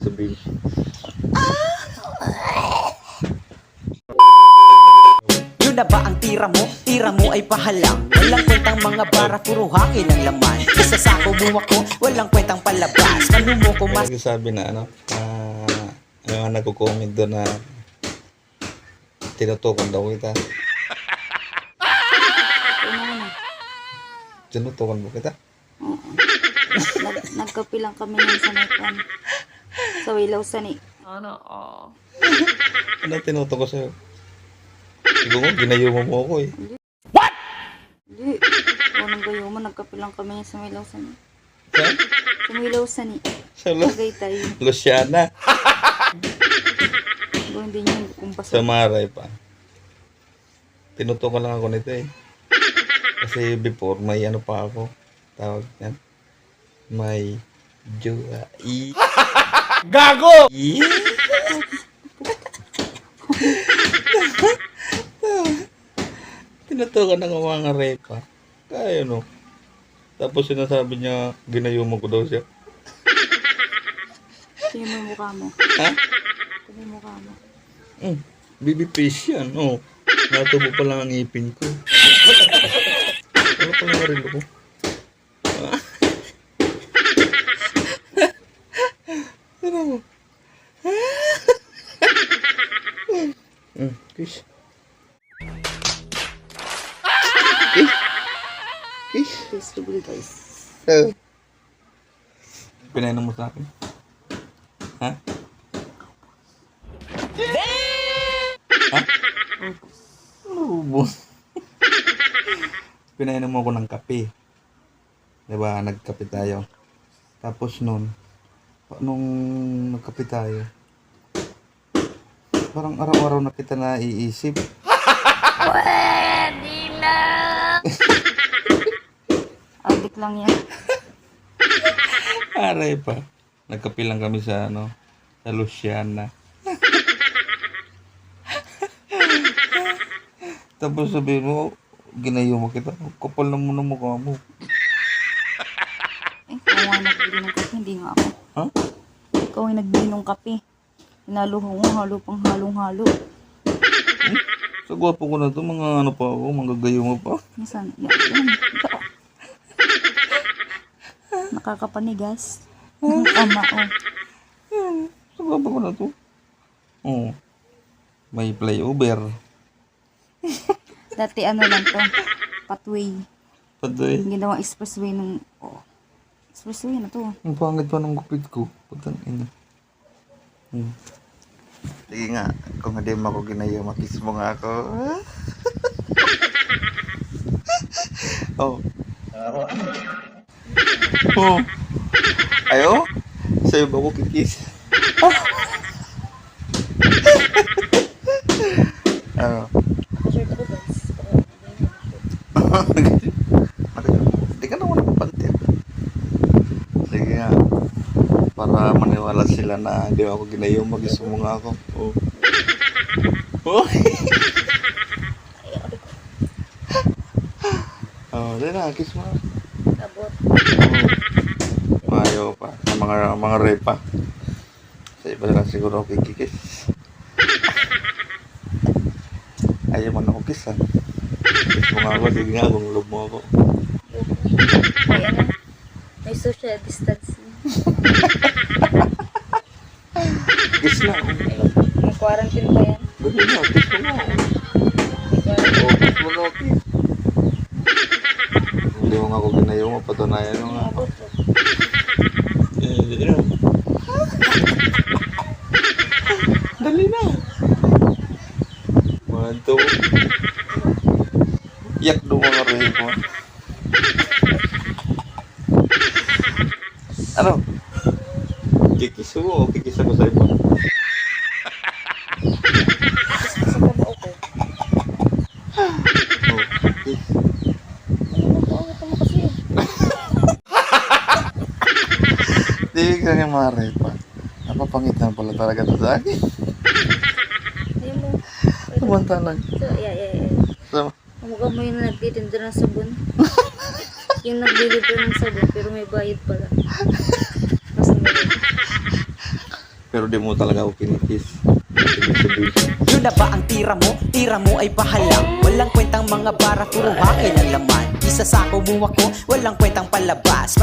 sabihin. Yun na ba ang tira mo? Tira mo ay pahalang. Walang kwentang mga bara, puro haki lang laman. Sa sako mo ako, walang kwentang palabas. Manumo ko mas... Sabi na yung nagko-comment doon na tinutukan daw kita. Tinutukan mo kita? Nagkapi lang kami nun sa Mekan. Sa Wilaw Sani. Ano tinutok ko sa'yo? Siguro ginayuma mo ako eh. Hindi. Walang gayo mo. Nagkapi lang kami sa Wilaw Sani. Saan? Sa Wilaw Sani. Sa Tagaytay. Luciana. Hindi niyo kumpas. Sa Maray pa. Tinutukan lang ako nito eh. Kasi before may ano pa ako. Tawag yan. May jowa. Gago! Tinutukan ng mga repa. Kaya no. Tapos sinasabi niya, ginayuma ko daw siya. Tingin mo yung mukha mo. Ha? Tingin mo yung mukha mo. Baby face yan. Oh. Natubo pa lang ang ngipin ko. Wala pa lang rin ako. Ano mo? Kiss. Kiss. Please, reveal guys. Pinainom mo sa akin? Ha? Ha? Ubos. Pinainom mo ako ng kape. Diba, nagkape tayo. Tapos nung nagkape tayo, parang araw-araw na kita naiisip. Pwede na! Adik lang yan. Aray pa. Nagkape lang kami sa sa Luciana. Tapos sabihin mo, ginayuma kita. Kapal na mo na mukha mo. Ikaw ang nagbili ng kape, hindi nga ako. Ha? Ikaw ang nagbili ng kape. Hinaluho mo, halo pang halong-halo. Sa gwapo ko na to, mga ano pa ako, mga gayuma pa. Minsan, yan. Nakakapanigas. Tama, oh. Sa gwapo ko na to. Oh. May flyover. Dati ano lang to, pathway. Paday. Ginawang expressway ng, expressway na to. Ang pangit pa ng gupit ko. Putang ina. Sige nga, kung hindi mo ako ginayuma, kiss mo nga ako. Oh. Oh. Ayo? Sa'yo ba ako kikis? Ano? Shirt ako guys. Hindi ka naman nakapantir. Sige nga. Para maniwala sila na hindi ako ginayong mag-iso mo nga ako. Oh. Oh. Oh, di na, kiss mo. Abot. Mayo pa. Mga repa. Sa iba na lang siguro ako kikikis. Ayaw mo na ako kiss ha. Kiss mo nga ako, sige nga, kung love mo ako. May ano, may social distancing. Kiss na. May quarantine pa yan. Dali na, kiss mo nga. Oh, kiss mo nga ako. Hindi mo nga ako ginayong, mapatunayan mo nga. Abot. Dali na. Dali na. Manto. Yak do mga repo. Ano? Kikis mo o kikis ako sa iba? Gusto ko ba okay? Oh, kiss. Bakit mo kasi? Di ka nga mga repa. Napapangitan pala talaga ito sa akin. Ayun mo. Samantalang. So, yeah. So, Mukha mo yung nagtitinda ng sabon. Yung naglilibre ng sabon pero may bayad pala. Kasi pero di mo talaga ako kinikiss. Yun na ba ang tira mo? Tira mo ay pahalang. Walang kwentang mga bara, puro hangin ang laman. Isa sa mo ako, walang kwentang palabas.